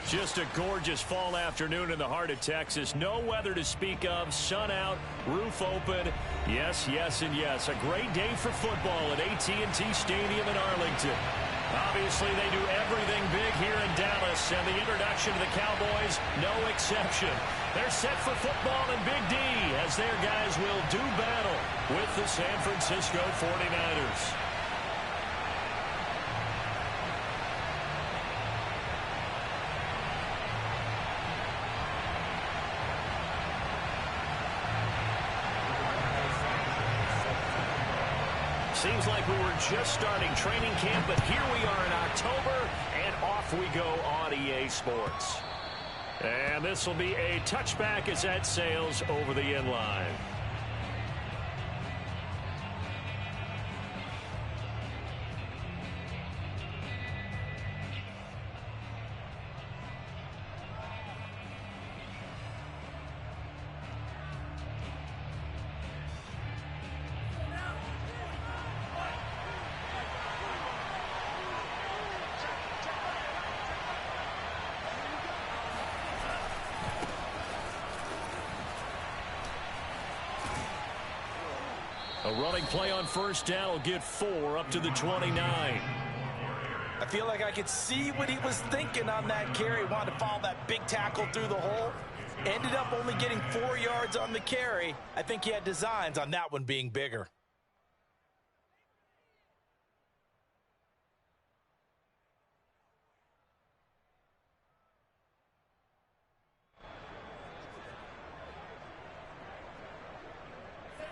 Just a gorgeous fall afternoon in the heart of Texas. No weather to speak of. Sun out, roof open. Yes, yes, and yes. A great day for football at AT&T Stadium in Arlington. Obviously, they do everything big here in Dallas, and the introduction to the Cowboys, no exception. They're set for football in Big D as their guys will do battle with the San Francisco 49ers. Seems like we were just starting training camp, but here we are in October, and off we go on EA Sports. And this will be a touchback as that sails over the end line. A running play on first down will get 4 up to the 29. I feel like I could see what he was thinking on that carry. Wanted to follow that big tackle through the hole. Ended up only getting 4 yards on the carry. I think he had designs on that one being bigger.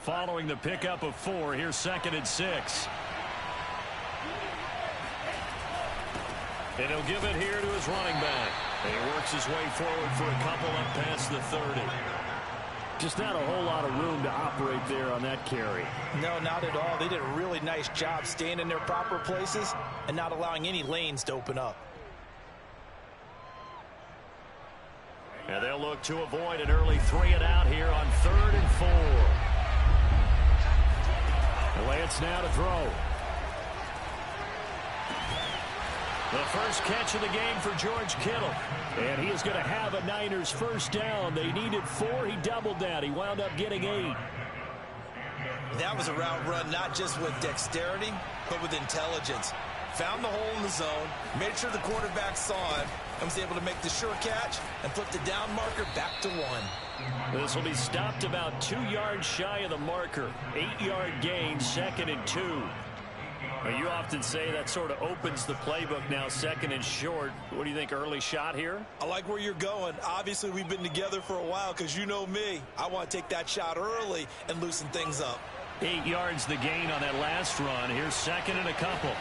Following the pickup of 4, here's 2nd and 6. And he'll give it here to his running back. And he works his way forward for a couple up past the 30. Just not a whole lot of room to operate there on that carry. No, not at all. They did a really nice job staying in their proper places and not allowing any lanes to open up. And they'll look to avoid an early 3-and-out here on 3rd and 4. Lance now to throw. The first catch of the game for George Kittle. And he is going to have a Niners first down. They needed 4. He doubled that. He wound up getting 8. That was a route run not just with dexterity, but with intelligence. Found the hole in the zone, made sure the quarterback saw it, and was able to make the sure catch and flip the down marker back to 1. This will be stopped about 2 yards shy of the marker. 8-yard gain, 2nd and 2. Well, you often say that sort of opens the playbook now, 2nd and short. What do you think, early shot here? I like where you're going. Obviously, we've been together for a while because you know me. I want to take that shot early and loosen things up. 8 yards the gain on that last run. Here's 2nd and a couple.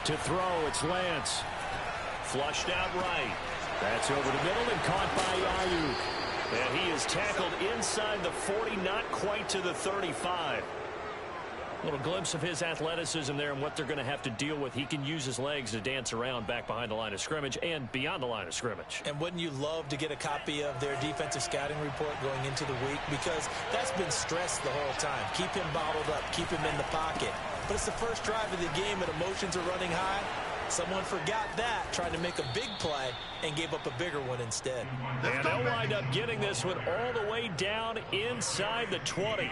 To throw, it's Lance. Flushed out right. That's over the middle and caught by Ayuk. And he is tackled inside the 40, not quite to the 35. A little glimpse of his athleticism there and what they're going to have to deal with. He can use his legs to dance around back behind the line of scrimmage and beyond the line of scrimmage. And wouldn't you love to get a copy of their defensive scouting report going into the week? Because that's been stressed the whole time. Keep him bottled up. Keep him in the pocket. But it's the first drive of the game and emotions are running high. Someone forgot that, trying to make a big play, and gave up a bigger one instead. And they'll wind up getting this one all the way down inside the 20.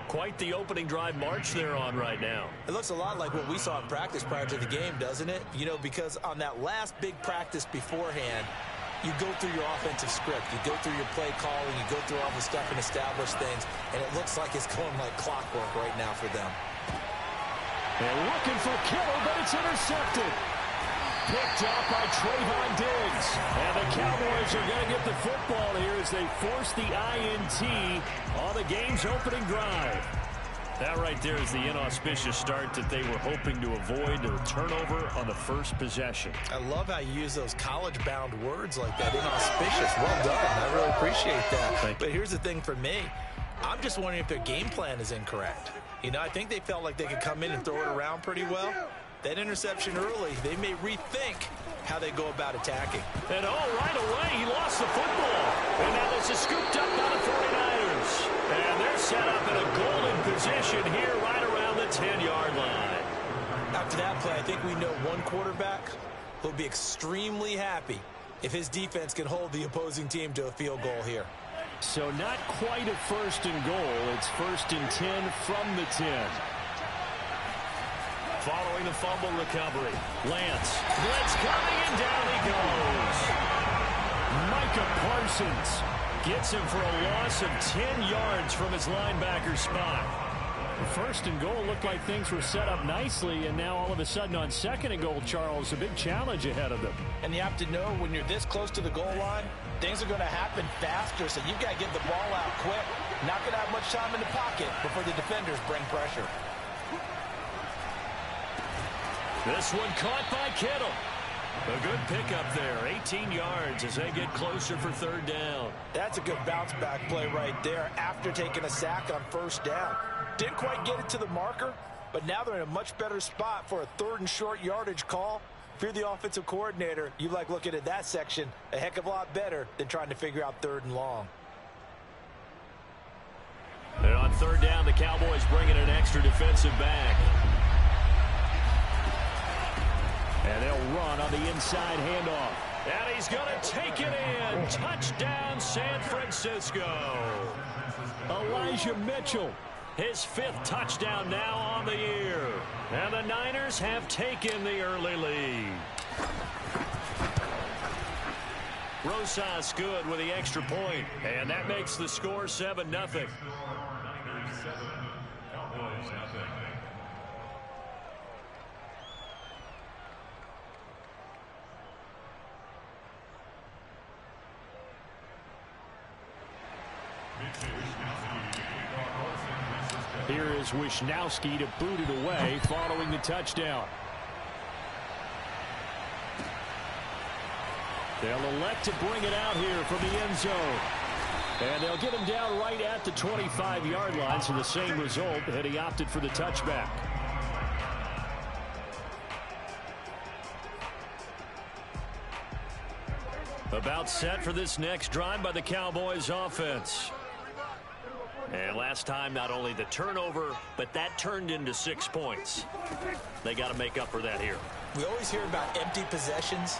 Quite the opening drive march they're on right now. It looks a lot like what we saw in practice prior to the game, doesn't it? You know, because on that last big practice beforehand, you go through your offensive script. You go through your play calling. You go through all the stuff and establish things. And it looks like it's going like clockwork right now for them. They're looking for Kittle, but it's intercepted. Picked up by Trayvon Diggs. And the Cowboys are going to get the football here as they force the INT on the game's opening drive. That right there is the inauspicious start that they were hoping to avoid, the turnover on the first possession. I love how you use those college-bound words like that, inauspicious. Well done. I really appreciate that. But here's the thing for me. I'm just wondering if their game plan is incorrect. You know, I think they felt like they could come in and throw it around pretty well. That interception early, they may rethink how they go about attacking. And right away, he lost the football. And now this is scooped up by the 49ers. And they're set up in a golden position here right around the 10-yard line. After that play, I think we know one quarterback who'll be extremely happy if his defense can hold the opposing team to a field goal here. So not quite a 1st and goal. It's 1st and 10 from the 10. Following the fumble recovery, Lance. Blitz coming, and down he goes. Micah Parsons gets him for a loss of 10 yards from his linebacker spot. 1st and goal looked like things were set up nicely, and now all of a sudden on 2nd and goal, Charles, a big challenge ahead of them. And you have to know when you're this close to the goal line, things are going to happen faster, so you've got to get the ball out quick. Not going to have much time in the pocket before the defenders bring pressure. This one caught by Kittle. A good pickup there, 18 yards as they get closer for 3rd down. That's a good bounce-back play right there after taking a sack on 1st down. Didn't quite get it to the marker, but now they're in a much better spot for a 3rd and short yardage call. If you're the offensive coordinator, you like looking at that section a heck of a lot better than trying to figure out 3rd and long. And on 3rd down, the Cowboys bring in an extra defensive back. And they'll run on the inside handoff. And he's going to take it in. Touchdown, San Francisco. Elijah Mitchell, his 5th touchdown now on the year. And the Niners have taken the early lead. Rosas good with the extra point. And that makes the score 7-0. Here is Wisnowski to boot it away following the touchdown. They'll elect to bring it out here from the end zone. And they'll get him down right at the 25-yard line, so the same result, and he opted for the touchback. About set for this next drive by the Cowboys offense. And last time, not only the turnover, but that turned into 6 points. They got to make up for that here. We always hear about empty possessions,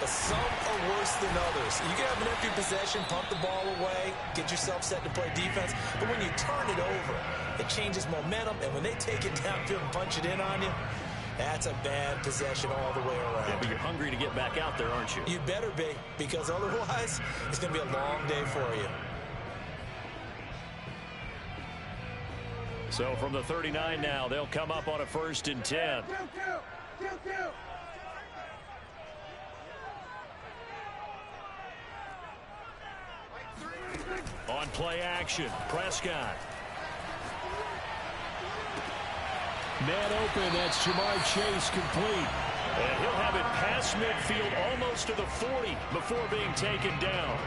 but some are worse than others. You can have an empty possession, pump the ball away, get yourself set to play defense, but when you turn it over, it changes momentum, and when they take it downfield and punch it in on you, that's a bad possession all the way around. Yeah, but you're hungry to get back out there, aren't you? You better be, because otherwise, it's going to be a long day for you. So from the 39 now, they'll come up on a 1st and 10. On play action, Prescott. Man open, that's Jamar Chase complete. And he'll have it past midfield almost to the 40 before being taken down.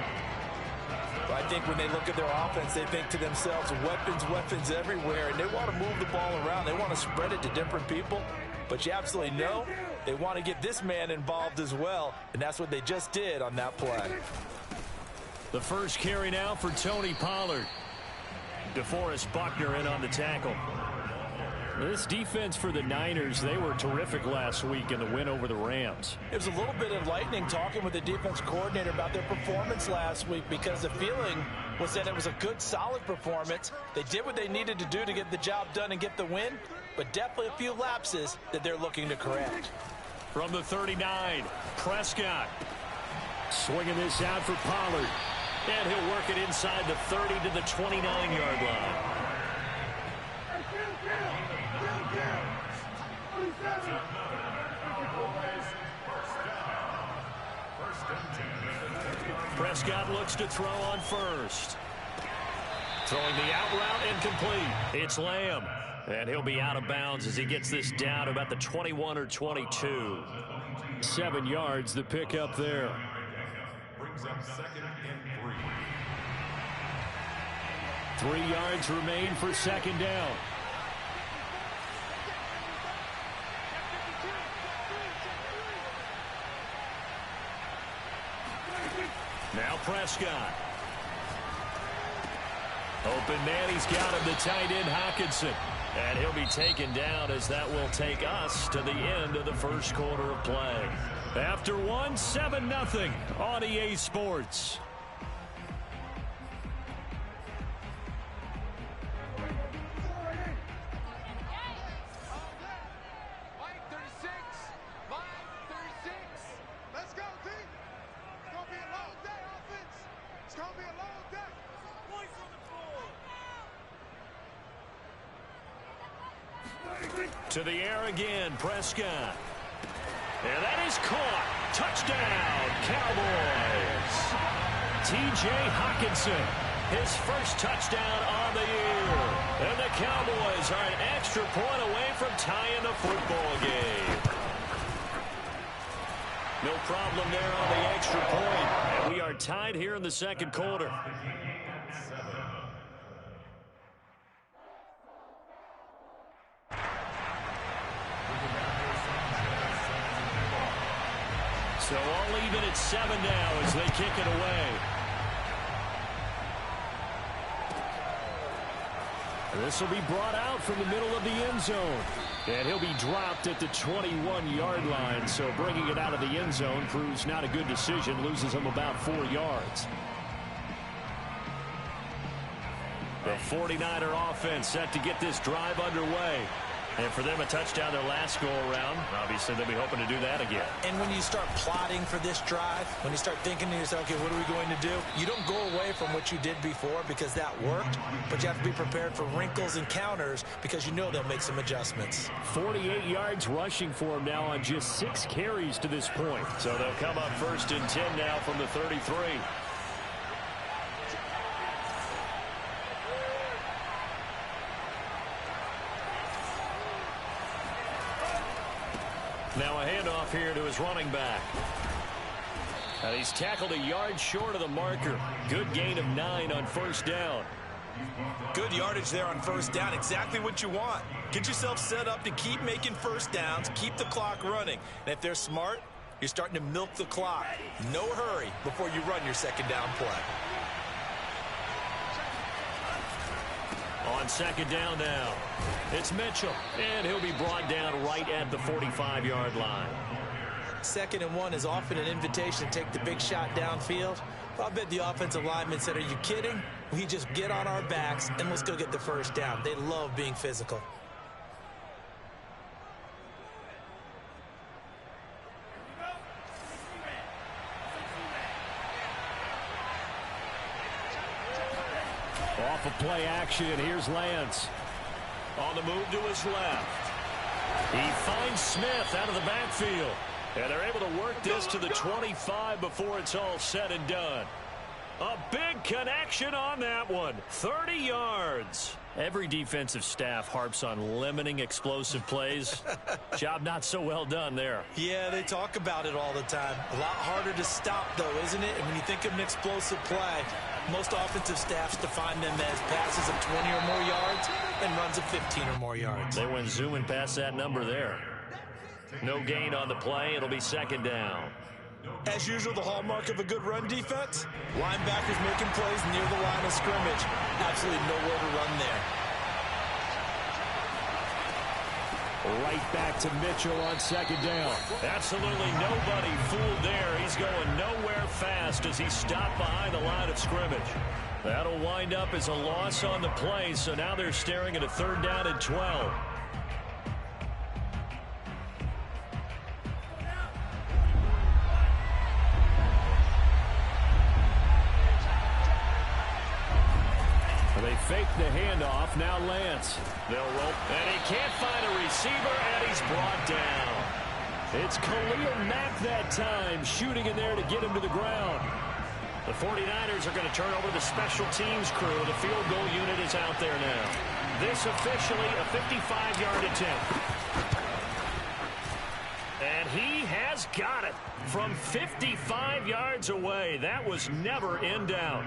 I think when they look at their offense, they think to themselves, weapons everywhere, and they want to move the ball around. They want to spread it to different people, but you absolutely know they want to get this man involved as well, and that's what they just did on that play. The first carry now for Tony Pollard. DeForest Buckner in on the tackle. This defense for the Niners, they were terrific last week in the win over the Rams. It was a little bit enlightening talking with the defense coordinator about their performance last week, because the feeling was that it was a good, solid performance. They did what they needed to do to get the job done and get the win, but definitely a few lapses that they're looking to correct. From the 39, Prescott swinging this out for Pollard. And he'll work it inside the 30 to the 29-yard line. Prescott looks to throw on first. Throwing the out route incomplete. It's Lamb. And he'll be out of bounds as he gets this down about the 21 or 22. 7 yards, the pickup there. Brings up 2nd and 3. 3 yards remain for 2nd down. Now Prescott. Open man, he's got him, the tight end Hockenson. And he'll be taken down as that will take us to the end of the first quarter of play. After 7-0 on EA Sports. To the air again, Prescott. And that is caught. Touchdown, Cowboys. T.J. Hockenson, his first touchdown on the year. And the Cowboys are an extra point away from tying the football game. No problem there on the extra point. And we are tied here in the second quarter. So all even at 7 now as they kick it away. This will be brought out from the middle of the end zone. And he'll be dropped at the 21-yard line. So bringing it out of the end zone proves not a good decision. Loses him about 4 yards. The 49er offense set to get this drive underway. And for them, a touchdown their last go-around. Obviously, they'll be hoping to do that again. And when you start plotting for this drive, when you start thinking to yourself, okay, what are we going to do? You don't go away from what you did before because that worked, but you have to be prepared for wrinkles and counters because you know they'll make some adjustments. 48 yards rushing for him now on just 6 carries to this point. So they'll come up 1st and 10 now from the 33. Now a handoff here to his running back. And he's tackled a yard short of the marker. Good gain of 9 on first down. Good yardage there on first down. Exactly what you want. Get yourself set up to keep making first downs, keep the clock running. And if they're smart, you're starting to milk the clock. No hurry before you run your second down play. On second down now, it's Mitchell, and he'll be brought down right at the 45-yard line. 2nd and 1 is often an invitation to take the big shot downfield. But I bet the offensive lineman said, are you kidding? We just get on our backs, and let's go get the first down. They love being physical. Off of play action, here's Lance. On the move to his left. He finds Smith out of the backfield. And they're able to work this to the 25 before it's all said and done. A big connection on that one. 30 yards. Every defensive staff harps on limiting explosive plays. Job not so well done there. Yeah, they talk about it all the time. A lot harder to stop, though, isn't it? And when you think of an explosive play, most offensive staffs define them as passes of 20 or more yards and runs of 15 or more yards. They went zooming past that number there. No gain on the play. It'll be second down. As usual, the hallmark of a good run defense, linebackers making plays near the line of scrimmage. Absolutely nowhere to run there. Right back to Mitchell on second down. Absolutely nobody fooled there. He's going nowhere fast as he stopped behind the line of scrimmage. That'll wind up as a loss on the play, so now they're staring at a 3rd down and 12. They fake the handoff. Now Lance. They'll roll. And he can't find a receiver, and he's brought down. It's Khalil Mack that time, shooting in there to get him to the ground. The 49ers are going to turn over the special teams crew. The field goal unit is out there now. This officially a 55-yard attempt. And he has got it from 55 yards away. That was never in doubt.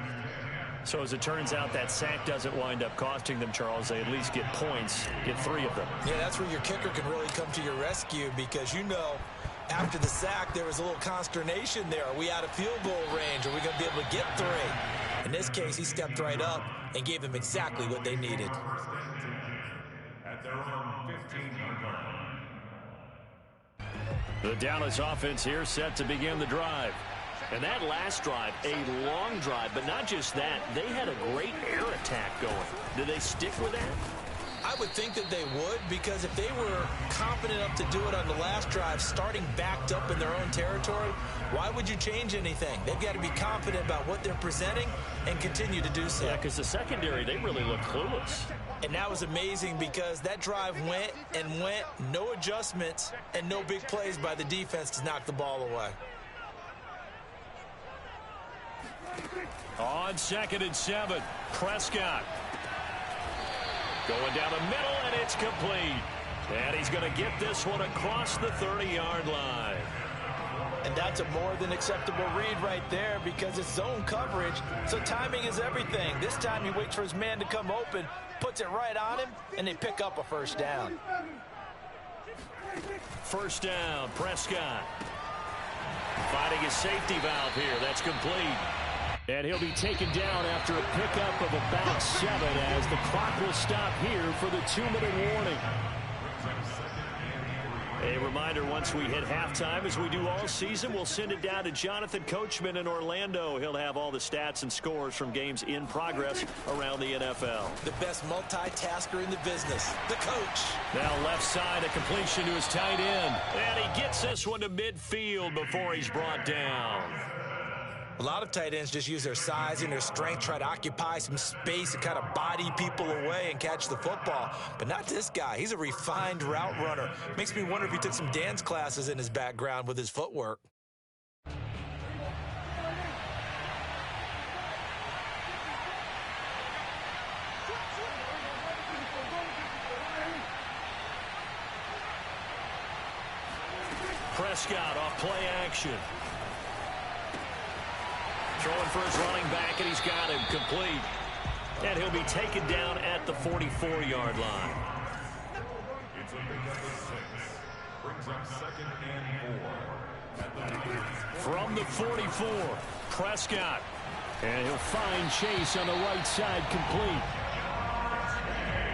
So as it turns out, that sack doesn't wind up costing them, Charles. They at least get points, get 3 of them. Yeah, that's where your kicker can really come to your rescue because, you know, after the sack, there was a little consternation there. Are we out of field goal range? Are we going to be able to get 3? In this case, he stepped right up and gave them exactly what they needed. The Dallas offense here set to begin the drive. And that last drive, a long drive, but not just that, they had a great air attack going. Did they stick with that? I would think that they would, because if they were confident enough to do it on the last drive, starting backed up in their own territory, why would you change anything? They've got to be confident about what they're presenting and continue to do so. Yeah, because the secondary, they really look clueless. And that was amazing because that drive went and went, no adjustments, and no big plays by the defense to knock the ball away. On 2nd and 7, Prescott. Going down the middle, and it's complete. And he's going to get this one across the 30-yard line. And that's a more than acceptable read right there because it's zone coverage, so timing is everything. This time he waits for his man to come open, puts it right on him, and they pick up a first down. First down, Prescott. Finding his safety valve here. That's complete. And he'll be taken down after a pickup of about 7 as the clock will stop here for the 2-minute warning. A reminder, once we hit halftime, as we do all season, we'll send it down to Jonathan Coachman in Orlando. He'll have all the stats and scores from games in progress around the NFL. The best multitasker in the business, the coach. Now left side, a completion to his tight end. And he gets this one to midfield before he's brought down. A lot of tight ends just use their size and their strength, try to occupy some space and kind of body people away and catch the football. But not this guy. He's a refined route runner. Makes me wonder if he took some dance classes in his background with his footwork. Prescott off play action. Throwing for his running back, and he's got him complete. And he'll be taken down at the 44-yard line. From the 44, Prescott. And he'll find Chase on the right side, complete.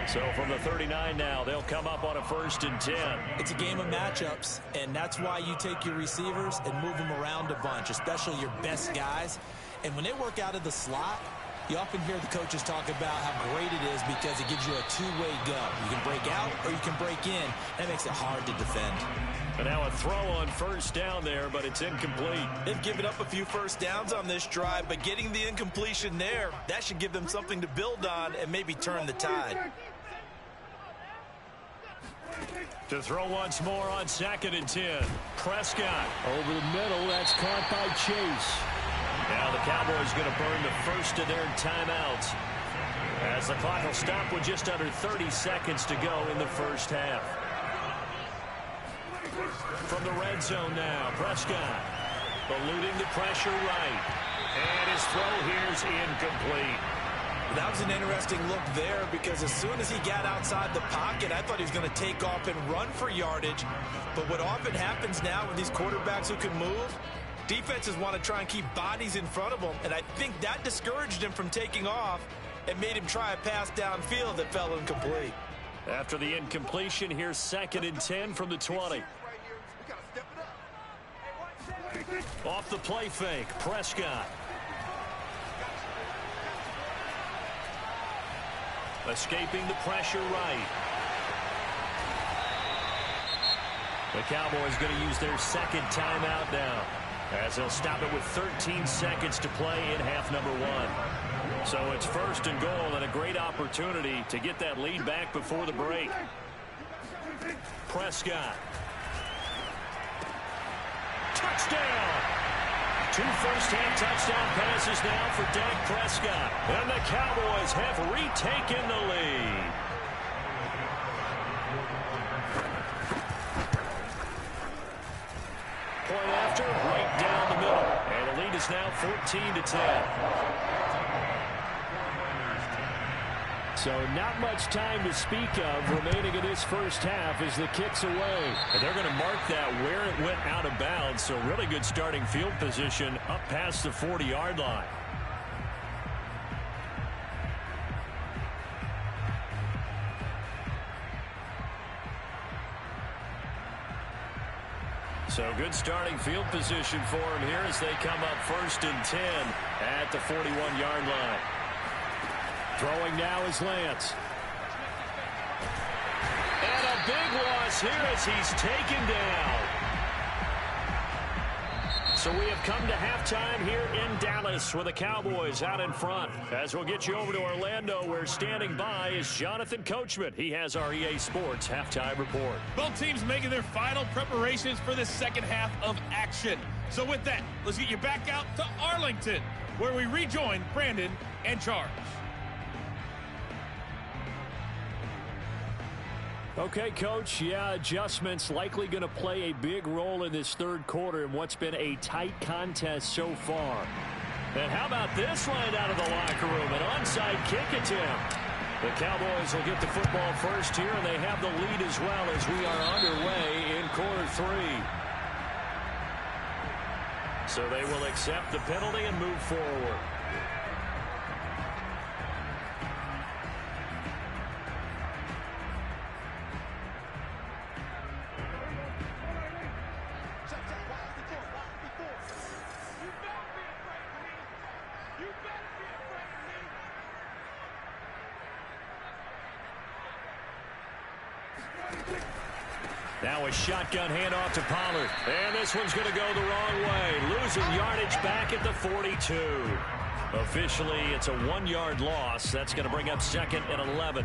So from the 39 now, they'll come up on a 1st and 10. It's a game of matchups, and that's why you take your receivers and move them around a bunch, especially your best guys. And when they work out of the slot, you often hear the coaches talk about how great it is because it gives you a two-way go. You can break out or you can break in. That makes it hard to defend. And now a throw on 1st down there, but it's incomplete. They've given up a few first downs on this drive, but getting the incompletion there, that should give them something to build on and maybe turn the tide. To throw once more on 2nd and 10. Prescott over the middle. That's caught by Chase. Now the Cowboys going to burn the first of their timeouts as the clock will stop with just under 30 seconds to go in the first half. From the red zone now, Prescott eluding the pressure right. And his throw here's incomplete. That was an interesting look there because as soon as he got outside the pocket, I thought he was going to take off and run for yardage. But what often happens now with these quarterbacks who can move, defenses want to try and keep bodies in front of them, and I think that discouraged him from taking off and made him try a pass downfield that fell incomplete. After the incompletion, here's 2nd and 10 from the 20. Off the play fake, Prescott. Escaping the pressure right. The Cowboys going to use their 2nd timeout now, as they'll stop it with 13 seconds to play in half number 1. So it's 1st and goal and a great opportunity to get that lead back before the break. Prescott. Touchdown! 2 first-half touchdown passes now for Dak Prescott. And the Cowboys have retaken the lead. Point after, right down the middle. And the lead is now 14-10. So not much time to speak of remaining in this first half as the kick's away. And they're going to mark that where it went out of bounds. So really good starting field position up past the 40-yard line. So good starting field position for him here as they come up 1st and 10 at the 41-yard line. Throwing now is Lance. And a big loss here as he's taken down. So we have come to halftime here in Dallas with the Cowboys out in front. As we'll get you over to Orlando, where standing by is Jonathan Coachman. He has our EA Sports halftime report. Both teams making their final preparations for the second half of action. So with that, let's get you back out to Arlington, where we rejoin Brandon and Charles. Okay, Coach, adjustments likely going to play a big role in this third quarter in what's been a tight contest so far. And how about this line out of the locker room? An onside kick attempt. The Cowboys will get the football first here, and they have the lead as well as we are underway in quarter 3. So they will accept the penalty and move forward. Now a shotgun handoff to Pollard. And this one's going to go the wrong way. Losing yardage back at the 42. Officially, it's a 1-yard loss. That's going to bring up 2nd and 11.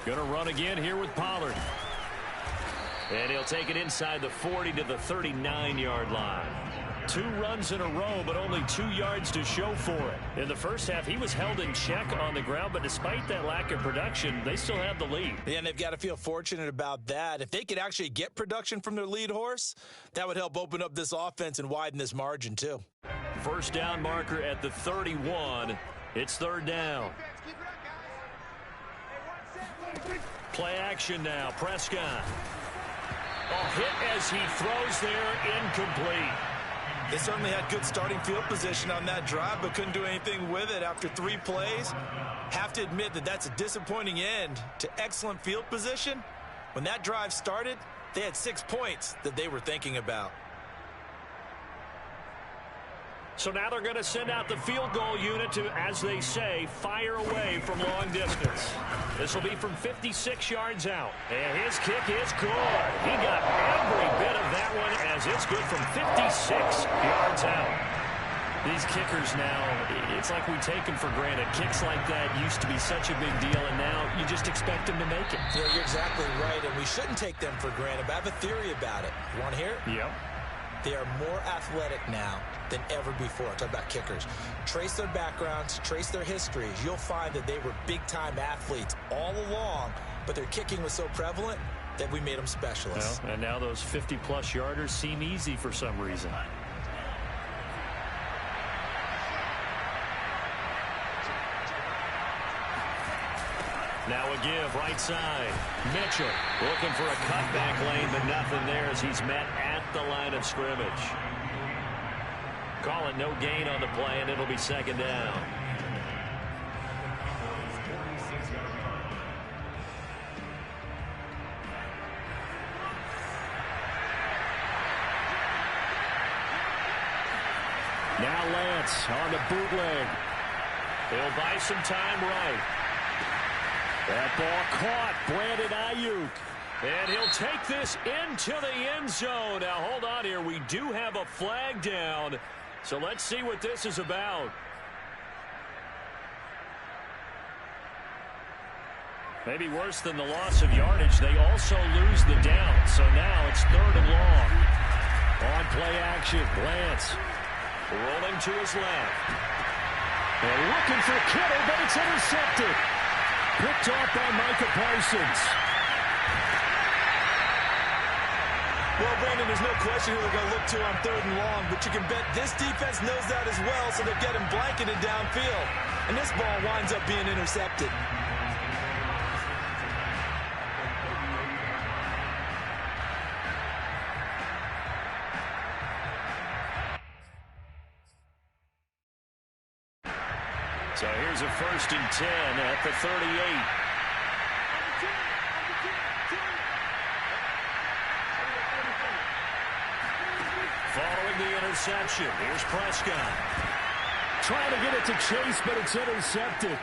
Going to run again here with Pollard. And he'll take it inside the 40 to the 39-yard line. 2 runs in a row, but only 2 yards to show for it. In the first half, he was held in check on the ground, but despite that lack of production, they still have the lead. Yeah, and they've got to feel fortunate about that. If they could actually get production from their lead horse, that would help open up this offense and widen this margin, too. First down marker at the 31. It's 3rd down. Play action now. Prescott. A hit as he throws there, incomplete. They certainly had good starting field position on that drive, but couldn't do anything with it after 3 plays. Have to admit that that's a disappointing end to excellent field position. When that drive started, they had 6 points that they were thinking about. So now they're going to send out the field goal unit to, as they say, fire away from long distance. This will be from 56 yards out. And his kick is good. He got every bit of that one as it's good from 56 yards out. These kickers now, it's like we take them for granted. Kicks like that used to be such a big deal, and now you just expect them to make it. Yeah, you're exactly right, and we shouldn't take them for granted. But I have a theory about it. You want to hear it? Yep. They are more athletic now than ever before. Talk about kickers. Trace their backgrounds, trace their histories. You'll find that they were big-time athletes all along, but their kicking was so prevalent that we made them specialists. Well, and now those 50-plus yarders seem easy for some reason. Now a give, right side. Mitchell looking for a cutback lane, but nothing there as he's met at the line of scrimmage. Call it no gain on the play, and it'll be 2nd down. Now Lance on the bootleg. He'll buy some time right. That ball caught. Brandon Ayuk. And he'll take this into the end zone. Now, hold on here. We do have a flag down. So let's see what this is about. Maybe worse than the loss of yardage, they also lose the down. So now it's 3rd and long. On play action, Lance rolling to his left. They're looking for Kittle, but it's intercepted. Picked off by Micah Parsons. Well, Brandon, there's no question who they're going to look to on 3rd and long, but you can bet this defense knows that as well, so they're getting blanketed downfield. And this ball winds up being intercepted. So here's a 1st and 10 at the 38. Following the interception, here's Prescott. Trying to get it to Chase, but it's intercepted.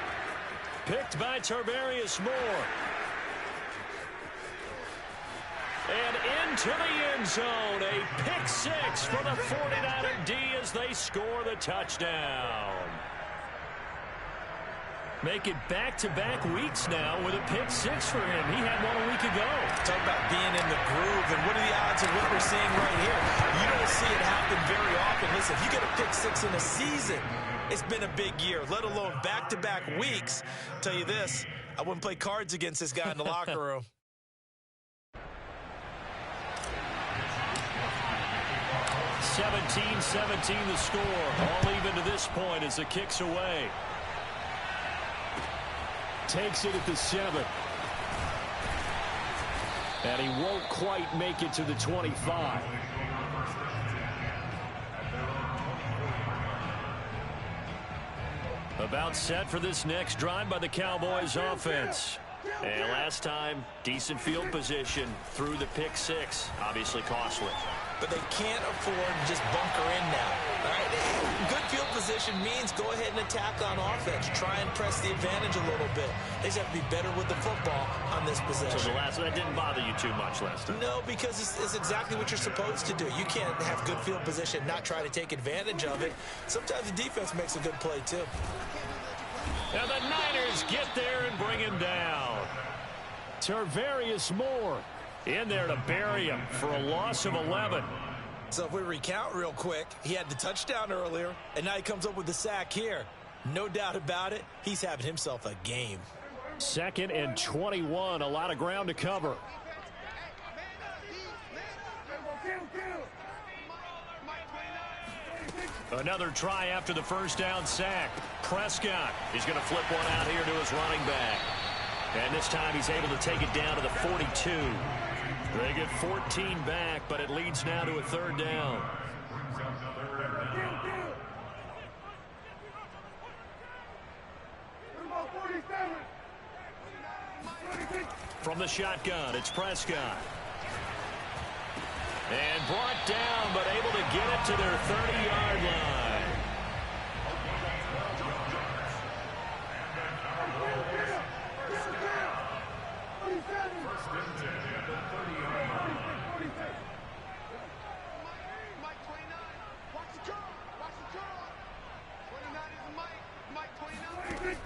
Picked by Tarvarius Moore. And into the end zone. A pick six for the 49er D as they score the touchdown. Make it back-to-back weeks now with a pick six for him. He had one a week ago. Talk about being in the groove, and what are the odds of what we're seeing right here? You don't see it happen very often. Listen, if you get a pick six in a season, it's been a big year, let alone back-to-back weeks. I'll tell you this, I wouldn't play cards against this guy in the locker room. (17-17) the score. All even to this point as the kick's away. Takes it at the 7. And he won't quite make it to the 25. About set for this next drive by the Cowboys offense. And last time, decent field position through the pick six. Obviously costly. But they can't afford to just bunker in now. All right? Good field position means go ahead and attack on offense. Try and press the advantage a little bit. They just have to be better with the football on this possession. So that didn't bother you too much last time? No, because it's exactly what you're supposed to do. You can't have good field position and not try to take advantage of it. Sometimes the defense makes a good play, too. And the Niners get there and bring him down. Tarvarius Moore in there to bury him for a loss of 11. So if we recount real quick, he had the touchdown earlier, and now he comes up with the sack here. No doubt about it, he's having himself a game. 2nd and 21, a lot of ground to cover. Another try after the first down sack. Prescott, he's going to flip one out here to his running back. And this time he's able to take it down to the 42. They get 14 back, but it leads now to a 3rd down. From the shotgun, it's Prescott. And brought down, but able to get it to their 30-yard line.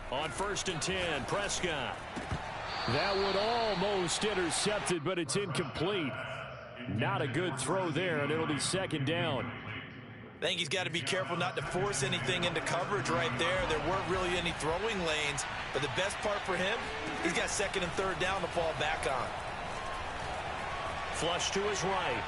On 1st and 10, Prescott. That would almost intercept it, but it's incomplete. Not a good throw there, and it'll be 2nd down. I think he's got to be careful not to force anything into coverage right there. There weren't really any throwing lanes, but the best part for him, he's got 2nd and 3rd down to fall back on. Flush to his right.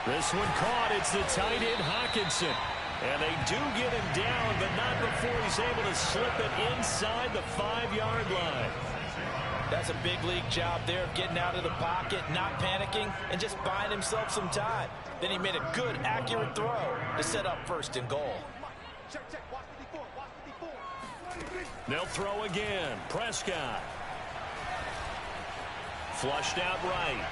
This one caught. It's the tight end, Hockenson. And they do get him down, but not before he's able to slip it inside the 5-yard line. That's a big league job there, getting out of the pocket, not panicking, and just buying himself some time. Then he made a good, accurate throw to set up 1st and goal. They'll throw again. Prescott. Flushed out right.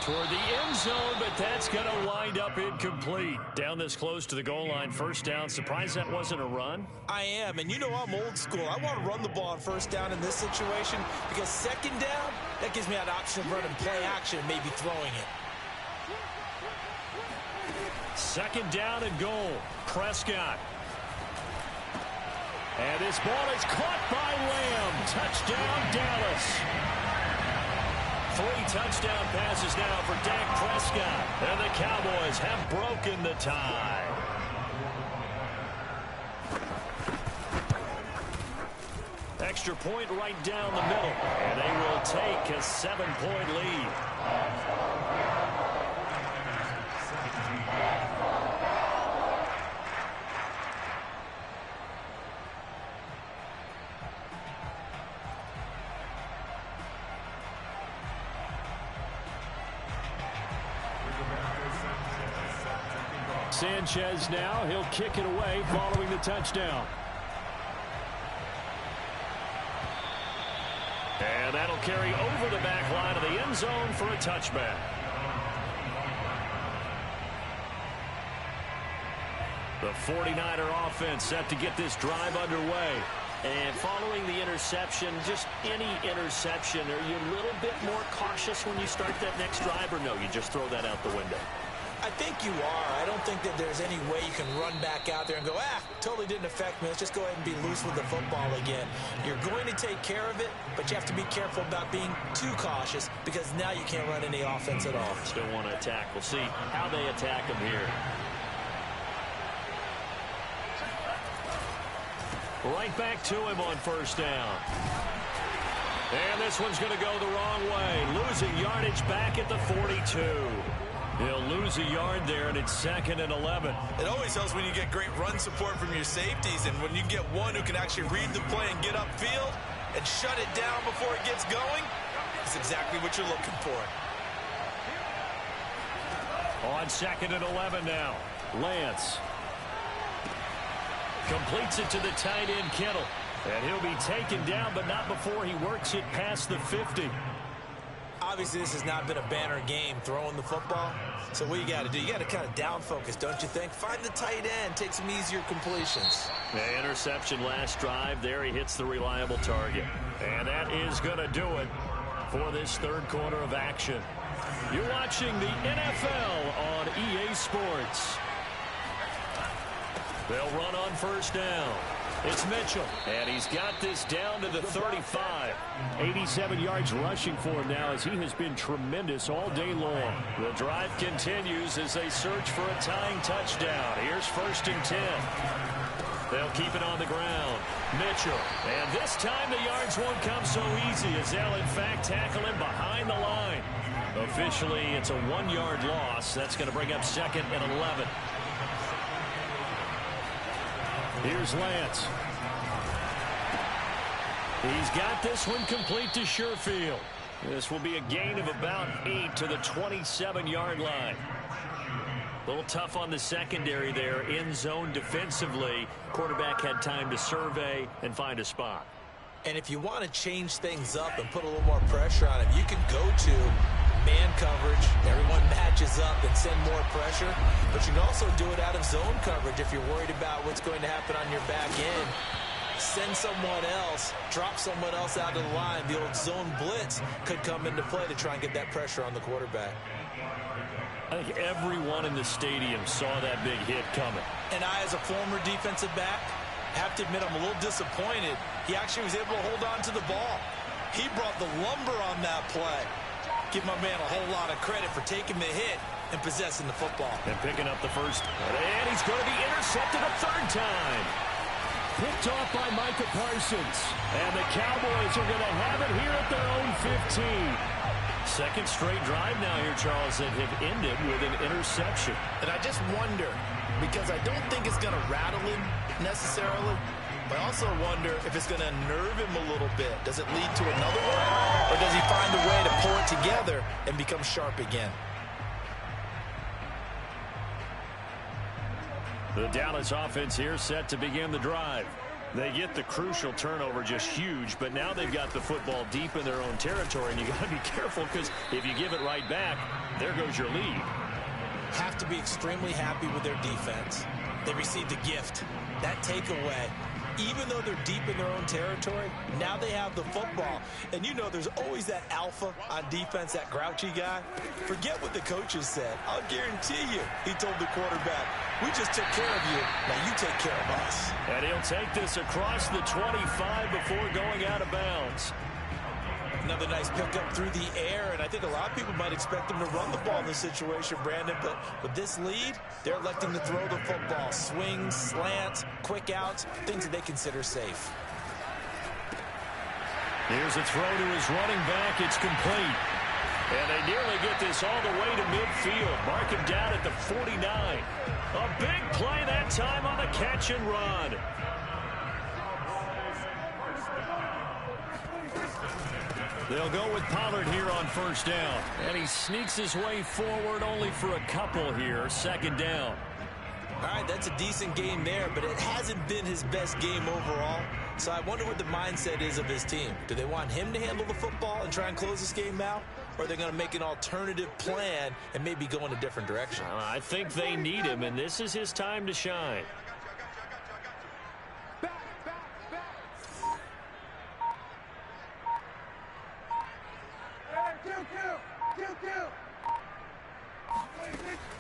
Toward the end zone, but that's going to wind up incomplete. Down this close to the goal line, 1st down. Surprised that wasn't a run? I am, and you know I'm old school. I want to run the ball on 1st down in this situation because 2nd down, that gives me an option of running play action and maybe throwing it. 2nd down and goal. Prescott. And this ball is caught by Lamb. Touchdown, Dallas. 3 touchdown passes now for Dak Prescott. And the Cowboys have broken the tie. Extra point right down the middle. And they will take a 7-point lead. Sanchez now. He'll kick it away following the touchdown. And that'll carry over the back line of the end zone for a touchback. The 49er offense set to get this drive underway. And following the interception, just any interception, are you a little bit more cautious when you start that next drive, or no, you just throw that out the window? I think you are. I don't think that there's any way you can run back out there and go, totally didn't affect me. Let's just go ahead and be loose with the football again. You're going to take care of it, but you have to be careful about being too cautious because now you can't run any offense at all. Still want to attack. We'll see how they attack them here. Right back to him on first down. And this one's going to go the wrong way. Losing yardage back at the 42. He'll lose a yard there, and it's 2nd and 11. It always helps when you get great run support from your safeties, and when you get one who can actually read the play and get upfield and shut it down before it gets going, it's exactly what you're looking for. On 2nd and 11 now. Lance completes it to the tight end, Kittle. And he'll be taken down, but not before he works it past the 50. Obviously, this has not been a banner game throwing the football. So what you got to do, you got to kind of down focus, don't you think? Find the tight end, take some easier completions. The interception last drive. There he hits the reliable target. And that is going to do it for this third quarter of action. You're watching the NFL on EA Sports. They'll run on first down. It's Mitchell, and he's got this down to the 35. 87 yards rushing for him now as he has been tremendous all day long. The drive continues as they search for a tying touchdown. Here's 1st and 10. They'll keep it on the ground. Mitchell, and this time the yards won't come so easy as they'll in fact tackle him behind the line. Officially, it's a 1-yard loss. That's going to bring up 2nd and 11. Here's Lance. He's got this one complete to Sherfield. This will be a gain of about 8 to the 27-yard line. A little tough on the secondary there, in zone defensively. Quarterback had time to survey and find a spot. And if you want to change things up and put a little more pressure on him, you can go to man coverage. Everyone matches up and send more pressure. But you can also do it out of zone coverage if you're worried about what's going to happen on your back end. Send someone else, drop someone else out of the line. The old zone blitz could come into play to try and get that pressure on the quarterback. I think everyone in the stadium saw that big hit coming. And I, as a former defensive back, have to admit I'm a little disappointed. He actually was able to hold on to the ball. He brought the lumber on that play. Give my man a whole lot of credit for taking the hit and possessing the football. And picking up the first. And he's going to be intercepted a 3rd time. Picked off by Micah Parsons. And the Cowboys are going to have it here at their own 15. 2nd straight drive now here, Charles, that have ended with an interception. And I just wonder, because I don't think it's going to rattle him necessarily, but I also wonder if it's going to nerve him a little bit. Does it lead to another one? Or does he find a way to pull it together and become sharp again? The Dallas offense here set to begin the drive. They get the crucial turnover, just huge, but now they've got the football deep in their own territory, and you got to be careful because if you give it right back, there goes your lead. Have to be extremely happy with their defense. They received a gift. That takeaway, even though they're deep in their own territory, now they have the football. And you know there's always that alpha on defense, that grouchy guy. Forget what the coaches said. I'll guarantee you, he told the quarterback, we just took care of you, now you take care of us. And he'll take this across the 25 before going out of bounds. Another nice pickup through the air, and I think a lot of people might expect them to run the ball in this situation, Brandon, but with this lead, they're electing to throw the football. Swings, slants, quick outs, things that they consider safe. Here's a throw to his running back. It's complete. And they nearly get this all the way to midfield. Mark him down at the 49. A big play that time on the catch and run. They'll go with Pollard here on first down. And he sneaks his way forward only for a couple here. 2nd down. All right, that's a decent game there, but it hasn't been his best game overall. So I wonder what the mindset is of his team. Do they want him to handle the football and try and close this game out? Or are they going to make an alternative plan and maybe go in a different direction? I think they need him, and this is his time to shine.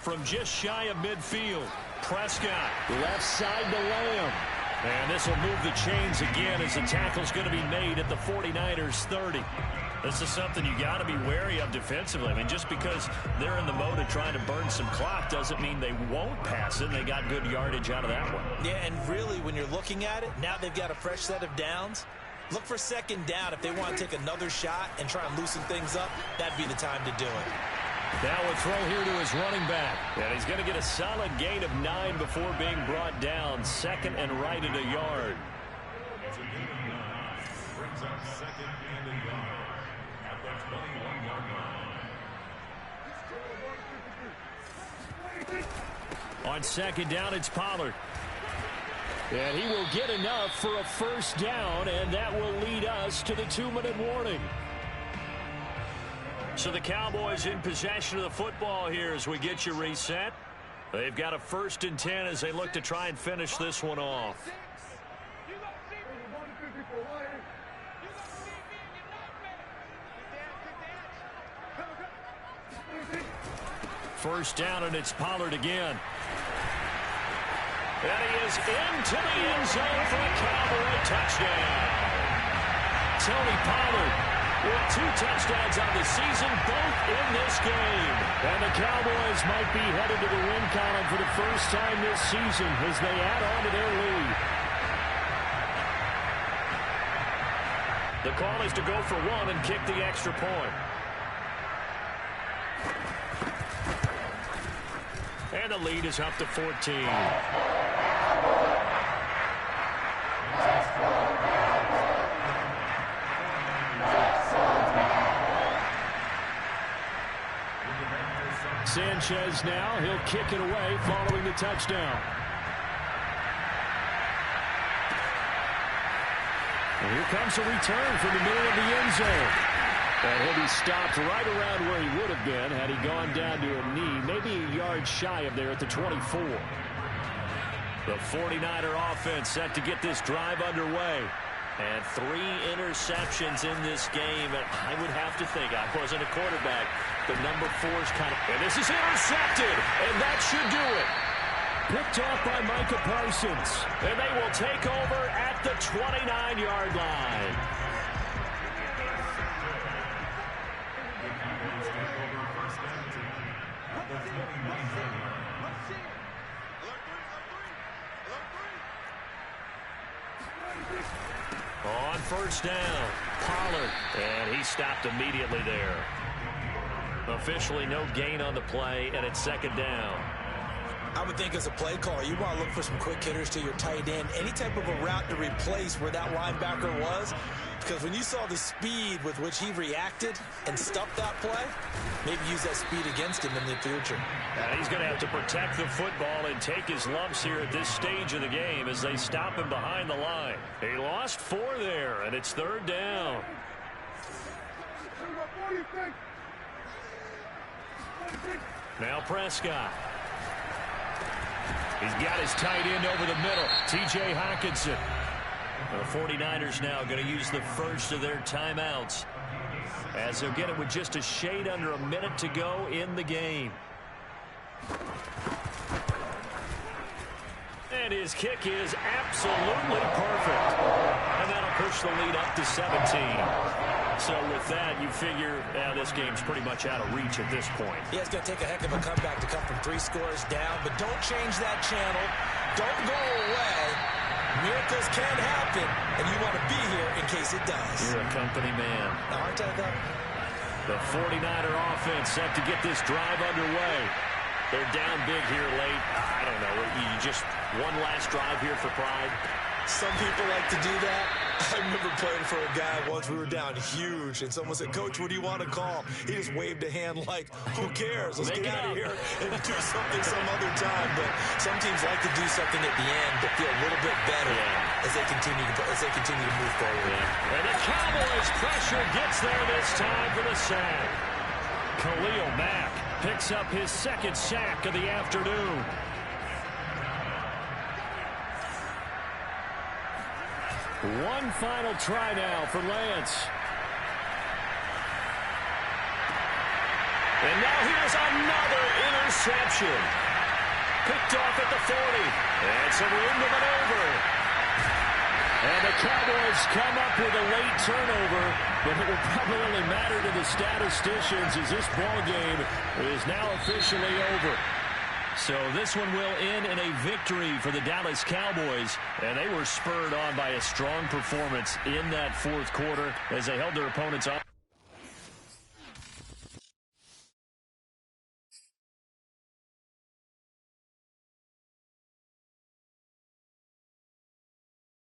From just shy of midfield, Prescott, left side to Lamb. And this will move the chains again as the tackle's going to be made at the 49ers 30. This is something you got to be wary of defensively. I mean, just because they're in the mode of trying to burn some clock doesn't mean they won't pass it. They got good yardage out of that one. Yeah, and really, when you're looking at it, now they've got a fresh set of downs. Look for second down. If they want to take another shot and try and loosen things up, that'd be the time to do it. Now a throw here to his running back. And he's going to get a solid gain of 9 before being brought down. Second and right at a yard. On second down, it's Pollard. And he will get enough for a first down, and that will lead us to the 2-minute warning. So the Cowboys in possession of the football here as we get you reset. They've got a 1st and 10 as they look to try and finish this one off. First down, and it's Pollard again. And he is into the end zone for a Cowboy touchdown. Tony Pollard with 2 touchdowns on the season, both in this game. And the Cowboys might be headed to the win column for the first time this season as they add on to their lead. The call is to go for 1 and kick the extra point. And the lead is up to 14. Sanchez now, he'll kick it away following the touchdown. And here comes a return from the middle of the end zone. And he'll be stopped right around where he would have been had he gone down to a knee, maybe a yard shy of there at the 24. The 49er offense set to get this drive underway. And 3 interceptions in this game. And I would have to think, I wasn't a quarterback, but number 4's kind of... And this is intercepted, and that should do it. Picked off by Micah Parsons. And they will take over at the 29-yard line. On first down, Pollard, and he stopped immediately there. Officially no gain on the play, and it's second down. I would think as a play caller, you want to look for some quick hitters to your tight end, any type of a route to replace where that linebacker was, because when you saw the speed with which he reacted and stuffed that play, maybe use that speed against him in the future. And he's going to have to protect the football and take his lumps here at this stage of the game as they stop him behind the line. He lost 4 there, and it's third down. Now Prescott. He's got his tight end over the middle, T.J. Hockenson. The 49ers now going to use the first of their timeouts as they'll get it with just a shade under a minute to go in the game. And his kick is absolutely perfect. And that'll push the lead up to 17. So with that, you figure this game's pretty much out of reach at this point. Yeah, it's going to take a heck of a comeback to come from 3 scores down, but don't change that channel. Don't go away. Miracles can happen, and you want to be here in case it does. You're a company man. Now, aren't I, though? The 49er offense set to get this drive underway. They're down big here late. I don't know. You just one last drive here for pride. Some people like to do that. I remember playing for a guy once. We were down huge, and someone said, "Coach, what do you want to call?" He just waved a hand like, "Who cares? Let's get out of here and do something some other time." But some teams like to do something at the end to feel a little bit better as they continue to move forward. And the Cowboys' pressure gets there this time for the sack. Khalil Mack picks up his second sack of the afternoon. One final try now for Lance. And now here's another interception. Picked off at the 40. And some room to maneuver. And the Cowboys come up with a late turnover, but it will probably only matter to the statisticians as this ball game is now officially over. So this one will end in a victory for the Dallas Cowboys, and they were spurred on by a strong performance in that fourth quarter as they held their opponents up.